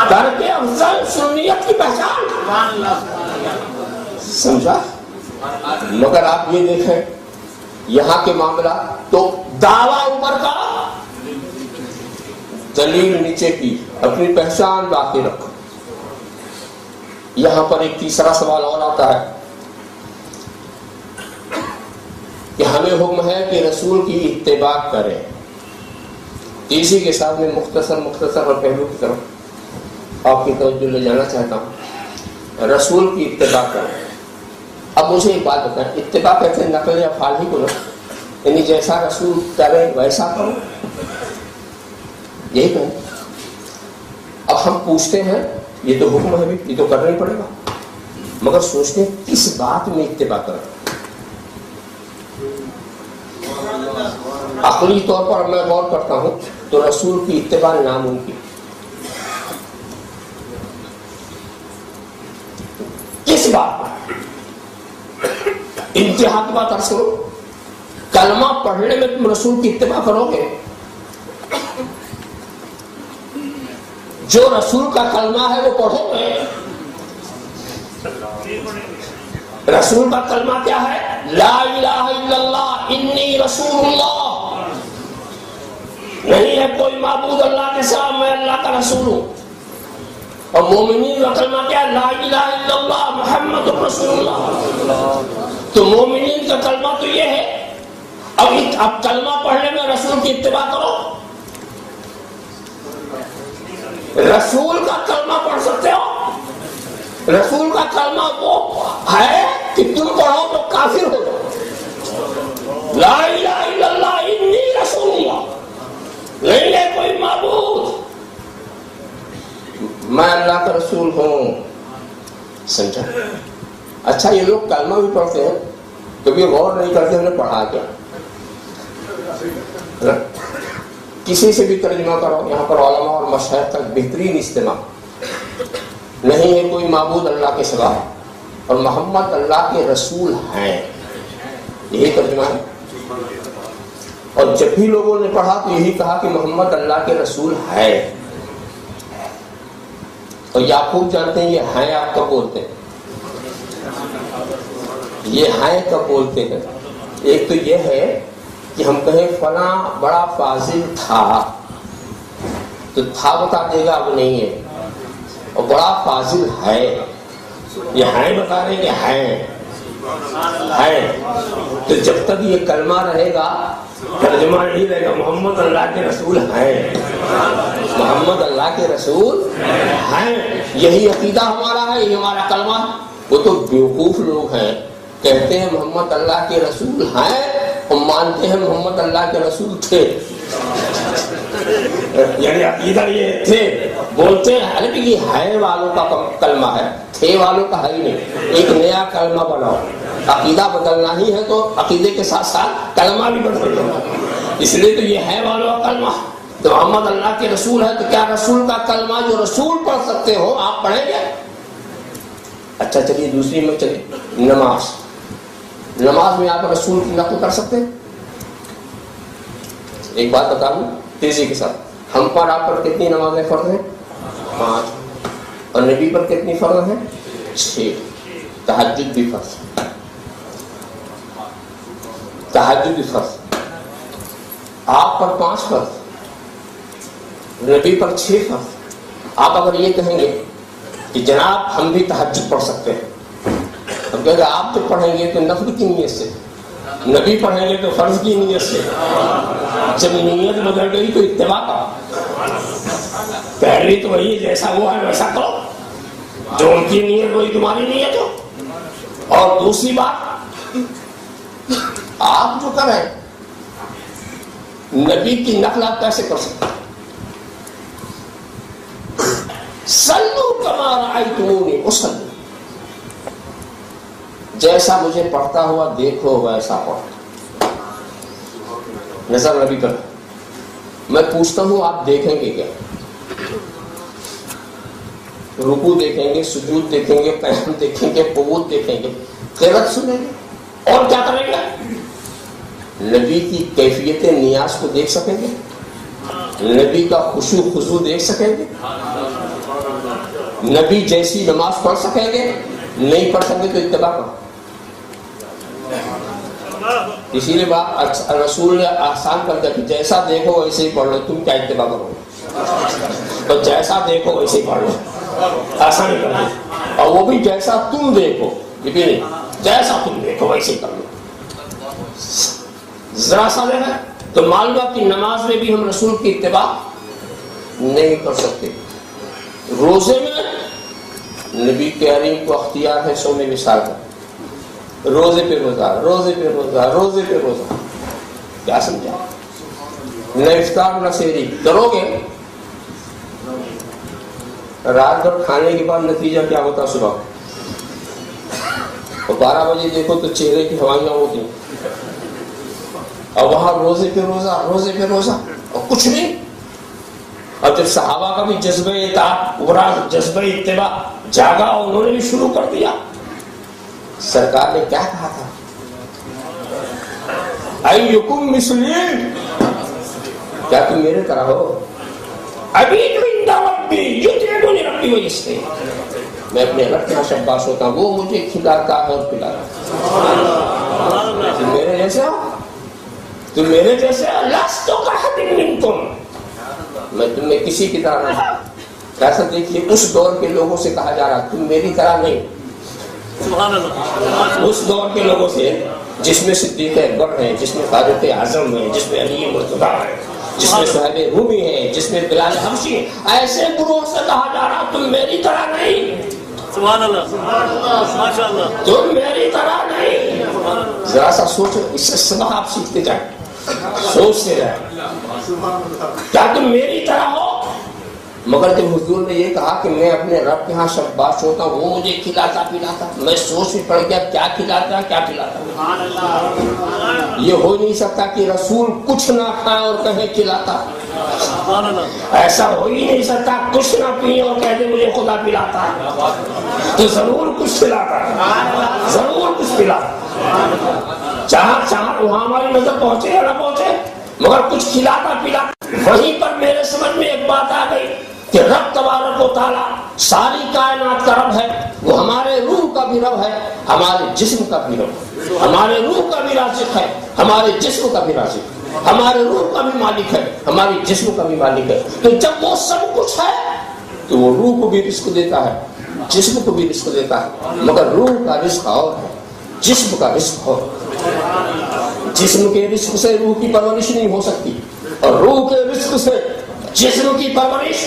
ترک افضل سنیت کی پہچان، سمجھا؟ مگر آپ یہ دیکھیں یہاں کے معاملہ تو دعویٰ اوپر کا، دلیل نیچے کی، اپنی پہچان باقی رکھو. یہاں پر ایک تیسرا سوال اور آتا ہے کہ ہمیں حکم ہے کہ رسول کی اتباع کریں. اسی کے ساتھ میں مختصر اور پہلو کی طرف آپ کی توجہ لے جانا چاہتا ہوں. رسول کی اتباع کریں. اب مجھے ایک بات بتائیں، اتباع کہتے ہیں نقل افعال ہی کو نا، یعنی جیسا رسول کریں ویسا کرو، یہی کہیں. اب ہم پوچھتے ہیں یہ تو حکم ہے بھی، یہ تو کرنا ہی پڑے گا، مگر سوچتے ہیں کس بات میں اتباع کریں. عقلی طور پر میں غور کرتا ہوں تو رسول کی اتباع ناممکن. کس بات پر؟ انتہا کی بات عرض کرو، کلمہ پڑھنے میں تم رسول کی اتباع کرو گے؟ جو رسول کا کلمہ ہے وہ پڑھو گے، رسول کا کلمہ کیا ہے؟ لا الہ الا اللہ انی رسول اللہ، نہیں ہے کوئی معبود اللہ کے سوا، میں اللہ کا رسول ہوں۔ اور مومنین کا کلمہ کیا ہے؟ لا الہ الا اللہ محمد رسول اللہ۔ تو مومنین کا کلمہ تو یہ ہے۔ اب کلمہ پڑھنے میں رسول کی اتباع کرو۔ رسول کا کلمہ پڑھ سکتے ہو؟ رسول کا کلمہ وہ ہے کہ تم پڑھو تو کافر ہو جاؤ۔ لا الہ الا اللہ انی رسول اللہ، نہیں ہے کوئی معبود، میں اللہ کا رسول ہوں۔ سمجھا؟ اچھا یہ لوگ کلمہ بھی پڑھتے ہیں، کبھی غور نہیں کرتے انہیں پڑھا کیا۔ کسی سے بھی ترجمہ کرو، یہاں پر علماء اور مشائخ کا بہترین اجتماع، نہیں ہے کوئی معبود اللہ کے سوا اور محمد اللہ کے رسول ہیں، یہی ترجمہ ہے۔ اور جب بھی لوگوں نے پڑھا تو یہی کہا کہ محمد اللہ کے رسول ہے۔ اور یعقوب جانتے ہیں یہ ہیں آپ کب بولتے ہیں؟ یہ ہیں کب بولتے ہیں؟ ایک تو یہ ہے کہ ہم کہیں فلاں بڑا فاضل تھا تو تھا بتا دے گا، اب نہیں ہے، اور بڑا فاضل ہے، یہ ہیں بتا رہے کہ ہیں۔ تو جب تک یہ کلمہ رہے گا ترجمہ نہیں رہے گا محمد اللہ کے رسول ہیں، محمد اللہ کے رسول ہیں، یہی عقیدہ ہمارا ہے، یہی ہمارا کلمہ ہے۔ وہ تو بیوقوف لوگ ہیں، کہتے ہیں محمد اللہ کے رسول ہیں اور مانتے ہیں محمد اللہ کے رسول تھے، یعنی عقیدہ یہ تھے، بولتے ہیں ارے یہ ہے والوں کا کلمہ ہے، تھے والوں کا ہے ہی نہیں، ایک نیا کلمہ بناؤ۔ عقیدہ بدلنا ہی ہے تو عقیدے کے ساتھ ساتھ کلمہ بھی بدل دو، اس لیے تو یہ ہے والوں کا کلمہ۔ تو محمد اللہ کے رسول ہے تو کیا رسول کا کلمہ جو رسول پڑھ سکتے ہو آپ پڑھیں گے؟ اچھا چلیے دوسری میں چلیے، نماز میں آپ رسول کی نقل کر سکتے ہیں؟ ایک بات بتا دوں تیزی کے ساتھ، ہم پر آپ پر کتنی نمازیں فرض ہیں؟ 5، اور نبی پر کتنی فرض ہیں؟ 6، تہجد بھی فرض، تہجد بھی فرض، آپ پر 5 فرض، نبی پر 6 فرض۔ آپ اگر یہ کہیں گے کہ جناب ہم بھی تہجد پڑھ سکتے ہیں، ہم کہیں گے آپ تو پڑھیں گے تو نفل کی نیت سے، نبی پڑھیں گے تو فرض کی نیت سے، جب نیت بدل گئی تو اتباع کا، پہلی تو وہی جیسا وہ ہے ویسا کرو، جو ان کی نیت وہی تمہاری نیت ہو۔ اور دوسری بات، آپ جو کریں نبی کی نقل آپ کیسے کر سکتے ہیں؟ صلو کما رأیتمونی اصلی، جیسا مجھے پڑھتا ہوا دیکھو ویسا پڑھو، نظر نبی پر۔ میں پوچھتا ہوں آپ دیکھیں گے کیا؟ رکوع دیکھیں گے، سجود دیکھیں گے، قیام دیکھیں گے، قعود دیکھیں گے، قرات سنیں گے، اور کیا کریں گے؟ نبی کی کیفیت نیاز کو دیکھ سکیں گے؟ نبی کا خشوع خضوع دیکھ سکیں گے؟ نبی جیسی نماز پڑھ سکیں گے؟ نہیں پڑھ سکیں تو اتباع کرو۔ اسی لیے بات رسول نے آسان کر دیا کہ جیسا دیکھو ویسے ہی پڑھ لو، تم کیا اتباع کرو گے؟ تو جیسا دیکھو ویسے ہی پڑھ لو، آسان کر دیا، اور وہ بھی جیسا تم دیکھو، یہ بھی نہیں جیسا تم دیکھو ویسے ہی کر لو۔ ذرا سا دیکھا تو معلوم کی نماز میں بھی ہم رسول کی اتباع نہیں کر سکتے۔ روزے میں نبی کریم کو اختیار ہے سونے وصال کا، روزے پہ روزہ، روزے پہ روزہ، روزے پہ روزہ، کیا سمجھا؟ نہ افطار نہ سحری کرو گے، رات بھر کھانے کے بعد نتیجہ کیا ہوتا؟ صبح اور 12 بجے دیکھو تو چہرے کی ہوائیاں ہوتی ہیں، اور وہاں روزے پہ روزہ، روزے پہ روزہ، اور کچھ نہیں۔ اور جب صحابہ کا بھی جذبہ اطاعت، جذبہ اتباع جاگا، انہوں نے بھی شروع کر دیا۔ سرکار نے کیا کہا تھا؟ ایکم مثلی، کیا تم میرے طرح ہو؟ ابیت عند ربی یطعمنی ربی ویسقین، میں اپنے رب کا شباش ہوتا ہوں، وہ مجھے کھلاتا ہے اور پلاتا ہے۔ تم میرے جیسے ہو، تم میرے جیسے لستو کاحد منکم، میں تم میں کسی کی طرح نہیں۔ ایسا دیکھیے اس دور کے لوگوں سے کہا جا رہا تم میری طرح نہیں، اس دور کے لوگوں سے جس میں صدیق اکبر ہیں، جس میں فاروق اعظم ہیں، جس میں علی مرتضیٰ ہے، جس میں صہیب رومی ہیں، جس میں بلال حبشی ہیں، ایسے گروہ سے کہا جا رہا تم میری طرح نہیں، سبحان اللہ، ماشاء اللہ، تم میری طرح نہیں۔ ذرا سا سوچو، اس سے سبق آپ سیکھتے جائیں، سوچتے جائیں، کیا تم میری طرح ہو؟ مگر جب حضور نے یہ کہا کہ میں اپنے رب کے ہاں شباش ہوتا ہوں، وہ مجھے کھلاتا پلاتا، میں سوچ بھی پڑ گیا کیا کھلاتا کیا پلاتا۔ یہ ہو نہیں سکتا کہ رسول کچھ نہ کھائے اور کہے کھلاتا، ایسا ہو ہی نہیں سکتا، کچھ نہ پیے اور کہہ دے مجھے خدا پلاتا، تو ضرور کچھ پلاتا، ضرور کچھ پلاتا، چاہ وہاں ہماری نظر پہنچے یا نہ پہنچے، مگر کچھ کھلاتا پلاتا۔ وہیں پر میرے سمجھ میں ایک بات آ گئی کہ رب تبارک و تعالیٰ ساری کائنات کا رب ہے، وہ ہمارے روح کا بھی رب ہے، ہمارے جسم کا بھی رب ہے، ہمارے روح کا بھی رازق ہے، ہمارے جسم کا بھی رازق ہے، ہمارے روح کا بھی مالک ہے، ہماری جسم کا بھی مالک ہے۔ تو جب وہ سب کچھ ہے تو وہ روح کو بھی رزق دیتا ہے، جسم کو بھی رزق دیتا ہے، مگر روح کا رزق اور ہے، جسم کا رزق اور ہے۔ جسم کے رزق سے روح کی پرورش نہیں ہو سکتی، اور روح کے رزق سے جسم کی پرورش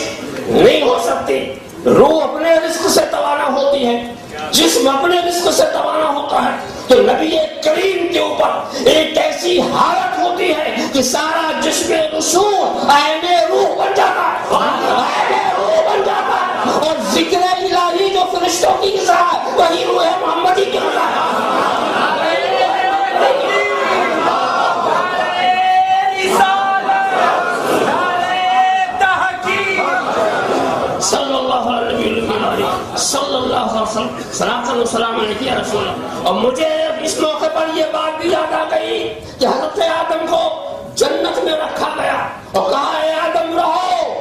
نہیں ہو سکتی۔ روح اپنے رزق سے توانا ہوتی ہے، جسم اپنے رزق سے توانا ہوتا ہے۔ تو نبی کریم کے اوپر ایک ایسی حالت ہوتی ہے کہ سارا جسم رسول عین روح بن جاتا ہے، عین روح بن جاتا ہے، اور ذکر الہی جو فرشتوں کی غذا ہے وہی روح محمدی کی غذا ہے۔ صلی اللہ علیہ وسلم، صلاۃ و سلام علیک یا رسول اللہ۔ اور مجھے اس موقع پر یہ بات بھی یاد آ گئی کہ حضرت آدم کو جنت میں رکھا گیا اور کہا اے آدم رہو،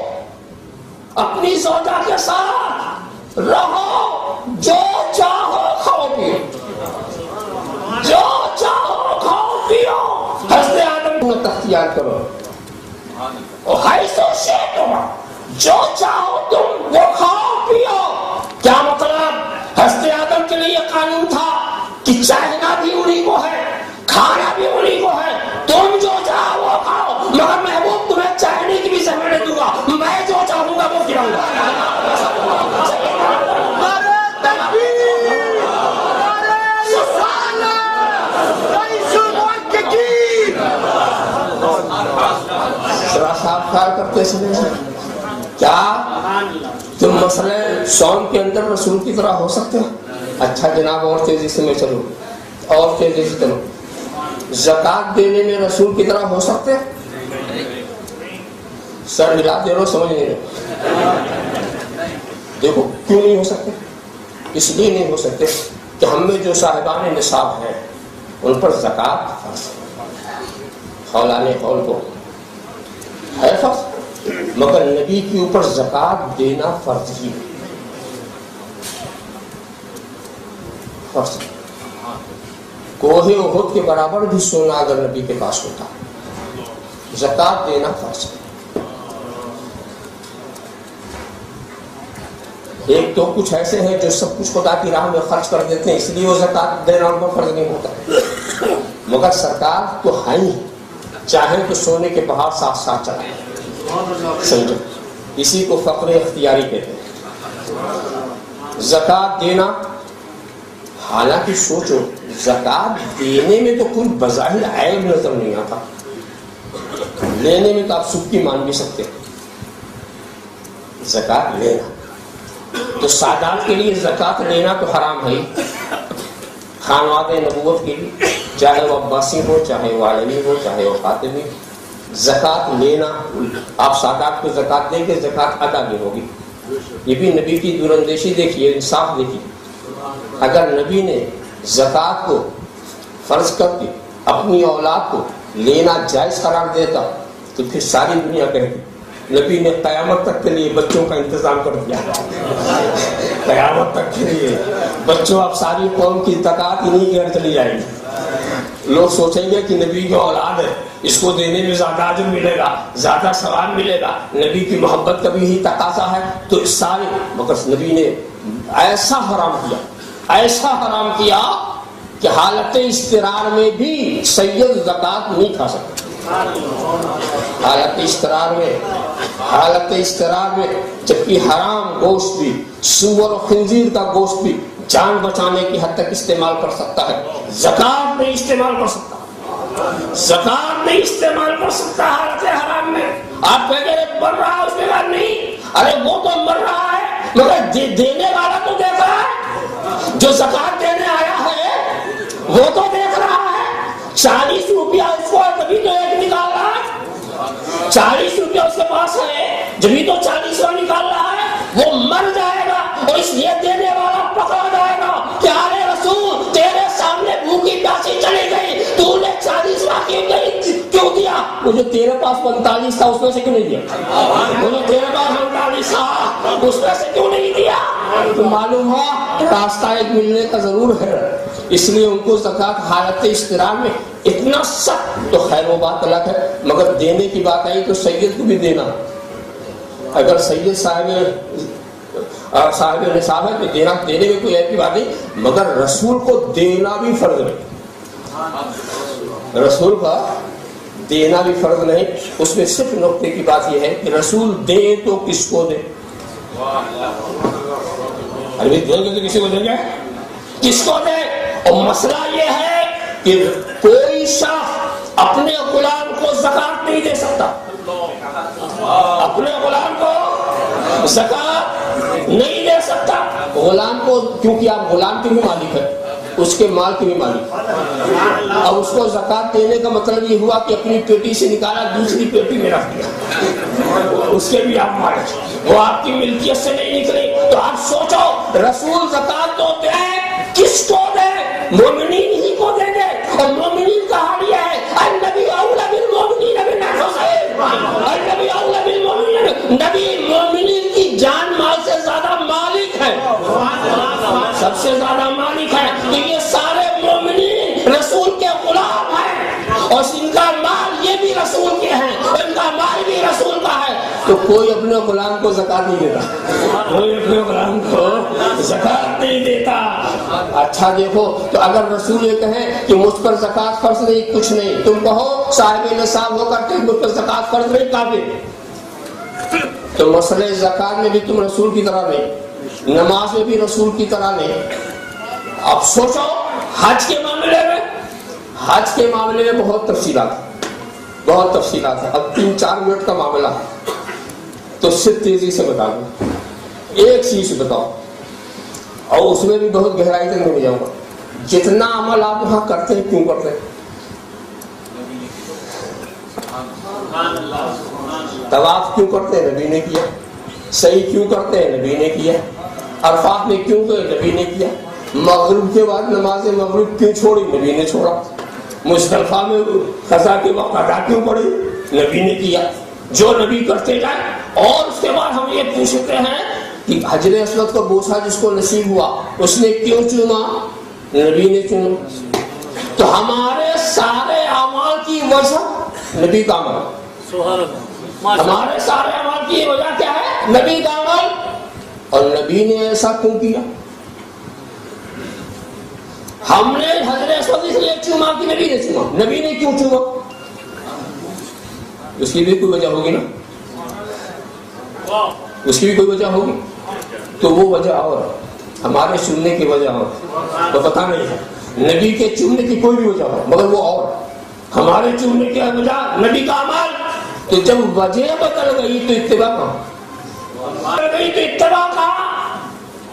اپنی زوجہ کے ساتھ رہو، جو چاہو کھاؤ پیو، جو چاہو کھاؤ پیو، حضرت آدم کو اختیار کرو، اور حیث شئتم، جو چاہو تم وہ کھاؤ پیو۔ کیا مطلب؟ حضرت آدم کے لیے قانون تھا کہ چاہنا بھی انہی کو ہے، کھانا بھی انہی کو ہے، تم جو چاہو وہ کھاؤ، مگر محبوب تمہیں چاہنے کی بھی ضرورت دوں گا، میں جو چاہوں گا وہ کھلاؤں گا۔ صاحب خیال کرتے سنے کیا تم مسئلہ صوم کے اندر رسول کی طرح ہو سکتے ہیں؟ اچھا جناب، اور تیزی سے میں چلوں، اور تیزی سے چلوں، زکوٰۃ دینے میں رسول کی طرح ہو سکتے ہیں؟ سر ہلا دے رہو، سمجھ نہیں رہے۔ دیکھو کیوں نہیں ہو سکتے؟ اس لیے نہیں ہو سکتے کہ ہم میں جو صاحبان نصاب ہیں ان پر زکوٰۃ فرض ہے، حولان حول کو ہے فرض، مگر نبی کے اوپر زکوٰۃ دینا فرض ہی فرض۔ کوہ احد کے برابر بھی سونا اگر نبی کے پاس ہوتا، زکوٰۃ دینا فرض ہے۔ ایک تو کچھ ایسے ہیں جو سب کچھ خدا کی راہ میں خرچ کر دیتے ہیں، اس لیے وہ زکوٰۃ دینا ان پر فرض نہیں ہوتا، مگر سرکار تو ہے ہی، چاہیں تو سونے کے پہاڑ ساتھ ساتھ چلائیں، سمجھو، اسی کو فقر اختیاری کہتے ہیں۔ زکوٰۃ دینا، حالانکہ سوچو زکوٰۃ دینے میں تو کوئی بظاہر عیب نظر نہیں آتا، لینے میں تو آپ سکھی مان بھی سکتے، زکوٰۃ لینا تو سادات کے لیے زکوٰۃ لینا تو حرام ہے، خانواد نبوت کے لیے، چاہے وہ عباسی ہو، چاہے وہ عالمی ہو، چاہے وہ فاطمی، زکوٰۃ لینا، آپ سادات کو زکوٰۃ دیں گے، زکوٰۃ ادا بھی ہوگی۔ یہ بھی نبی کی دور اندیشی دیکھیے، انصاف دیکھیے۔ اگر نبی نے زکوٰۃ کو فرض کر کے اپنی اولاد کو لینا جائز قرار دیتا تو پھر ساری دنیا کہتی نبی نے قیامت تک کے لیے بچوں کا انتظام کر دیا. قیامت تک کے لیے بچوں، اب ساری قوم کی زکات انہیں کے گھر چلی جائے گی. لوگ سوچیں گے کہ نبی کی اولاد ہے، اس کو دینے میں زیادہ اجر ملے گا، زیادہ ثواب ملے گا، نبی کی محبت کا بھی یہی تقاضا ہے. تو اس سارے مگر نبی نے ایسا حرام کیا کہ حالت اضطرار میں بھی سید زکات نہیں کھا سکتا. حالت اضطرار میں جبکہ حرام گوشت بھی، سور و خنزیر کا گوشت بھی جان بچانے کی حد تک استعمال کر سکتا ہے، زکات نہیں استعمال کر سکتا. زکات نہیں استعمال کر سکتا حالت حرام میں. آپ کہتے ہیں مر رہا ہے اس کے بعد نہیں، ارے وہ تو مر رہا ہے مگر دینے والا تو دیکھ رہا ہے، جو زکات دینے آیا ہے وہ تو دیکھ رہا ہے. 40 روپیہ اس کو کبھی تو ایک نکال رہا ہے، 40 روپیہ اس کے پاس ہے جبھی تو 40 نکال رہا ہے. وہ مر جائے گا اور اس لیے دینے والا پکڑا جائے گا کہ ارے رسول تیرے سامنے بھوکی پیاسی چلی گئی، تو نے 40 کیوں دیا؟ مجھے تیرے پاس 45 تھا اس میں سے کیوں نہیں دیا؟ مجھے تیرے پاس 45 تھا اس میں سے کیوں نہیں دیا؟ تو معلوم ہوا راستہ ایک ملنے کا ضرور ہے. اس لیے ان کو زکات حالت اضطرار میں اتنا سخت، تو خیر وہ بات الگ ہے. مگر دینے کی بات آئی تو سید کو بھی دینا. اگر سید صاحب نصاب ہے تو دینے میں کوئی ایسی بات نہیں، مگر رسول کو دینا بھی فرض نہیں. رسول کا دینا بھی فرض نہیں. اس میں صرف نقطے کی بات یہ ہے کہ رسول دے تو کس کو دے؟ ابھی دیں گے تو کسی کو دیں گے؟ کس کو دے؟ اور مسئلہ یہ ہے کہ کوئی شخص اپنے غلام کو زکات نہیں دے سکتا. اپنے غلام کو زکات نہیں دے سکتا. غلام کو، کیونکہ آپ غلام کے بھی مالک ہیں، اس کے مال کے بھی مالک. اب اس کو زکات دینے کا مطلب یہ ہوا کہ اپنی پیٹی سے نکالا دوسری پیٹی میں رکھ دیا، اس کے بھی آپ مالک، وہ آپ کی ملکیت سے نہیں نکلی. تو آپ سوچو رسول زکات تو دے، کس کو دے؟ مومنین ہی کو دیں گے. اور مومنین کا حال یہ ہے النبی اولی بالمومنین من انفسہم، النبی اولی بالمومنین، نبی مومنین کی جان مال سے زیادہ مالک ہے، سب سے زیادہ مالک ہے. تو یہ سارے مومنین رسول کے غلام ہیں اور ان کا مال یہ بھی رسول کے ہیں، ان کا مال بھی رسول کا ہے. تو کوئی اپنے غلام کو زکات نہیں دیتا، کوئی اپنے غلام کو زکات نہیں دیتا. اچھا دیکھو، تو اگر رسول یہ کہیں کہ مجھ پر زکات فرض نہیں، کچھ نہیں، تم کہو صاحب نصاب ہو کر کے مجھ پر زکات فرض نہیں، کافر. تو مسئلہ زکات میں بھی تم رسول کی طرح نہیں، نماز میں بھی رسول کی طرح نہیں. اب سوچو حج کے معاملے میں بہت تفصیلات ہیں. اب 3-4 منٹ کا معاملہ ہے تو صرف تیزی سے بتا دوں. ایک چیز بتاؤ، اور اس میں بھی بہت گہرائی تک نہیں جاؤں گا. جتنا عمل آپ وہاں کرتے ہیں کیوں کرتے ہیں؟ طواف کیوں کرتے ہیں؟ نبی نے کیا. صحیح کیوں کرتے ہیں؟ نبی نے کیا. عرفات میں کیوں گئے؟ نبی نے کیا. مغرب کے بعد نماز مغرب کیوں چھوڑی؟ نبی نے چھوڑا. مزدلفہ میں قضا کے وقت ادا کیوں پڑی؟ نبی نے کیا. جو نبی کرتے جائے. اور اس کے بعد ہم یہ پوچھتے ہیں کہ حجر اسود کا بوسہ جس کو نصیب ہوا اس نے کیوں چنا؟ نبی نے چنا. تو ہمارے سارے اعمال کی وجہ نبی کا عمل. ہمارے سارے اعمال کی وجہ کیا ہے؟ نبی کا عمل. اور نبی نے ایسا کیوں کیا؟ ہم نے حجر اسود اس لیے چوما کہ نبی نے چوما. نبی نے کیوں چوما؟ اس کی بھی کوئی وجہ ہوگی نا، اس کی بھی کوئی وجہ ہوگی. تو وہ وجہ اور ہمارے چومنے کی وجہ اور تو پتہ نہیں ہے. نبی کے چومنے کی کوئی بھی وجہ ہو مگر وہ اور ہمارے چومنے کی وجہ نبی کا عمل. تو جب وجہ بدل گئی تو اتباع کہاں؟ گئی تو اتباع کہاں؟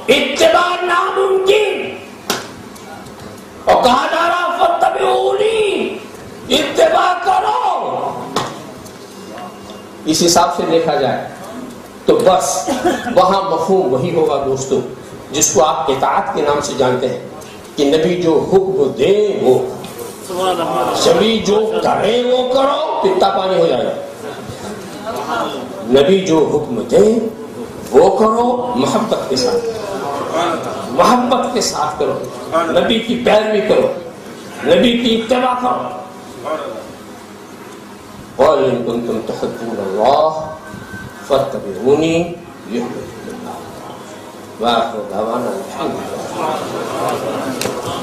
اتباع ناممکن. اور کہا جا رہا فاتبعونی، اتباع کرو. اس حساب سے دیکھا جائے تو بس وہاں مفہوم وہی ہوگا دوستو جس کو آپ اطاعت کے نام سے جانتے ہیں کہ نبی جو حکم دے وہ، نبی جو کرے وہ کرو، کتنا پانی ہو جائے گا. نبی جو حکم دے وہ کرو، محبت کے ساتھ، محبت کے ساتھ کرو، نبی کی پیروی کرو، نبی کی اتباع کرو. قُلْ إِن كُنتُمْ تُحِبُّونَ اللَّهَ فَاتَّبِعُونِي يُحْبِبْكُمُ اللَّهُ وَآخِرُ دَعْوَانَا الْحَمْدُ لِلَّهِ.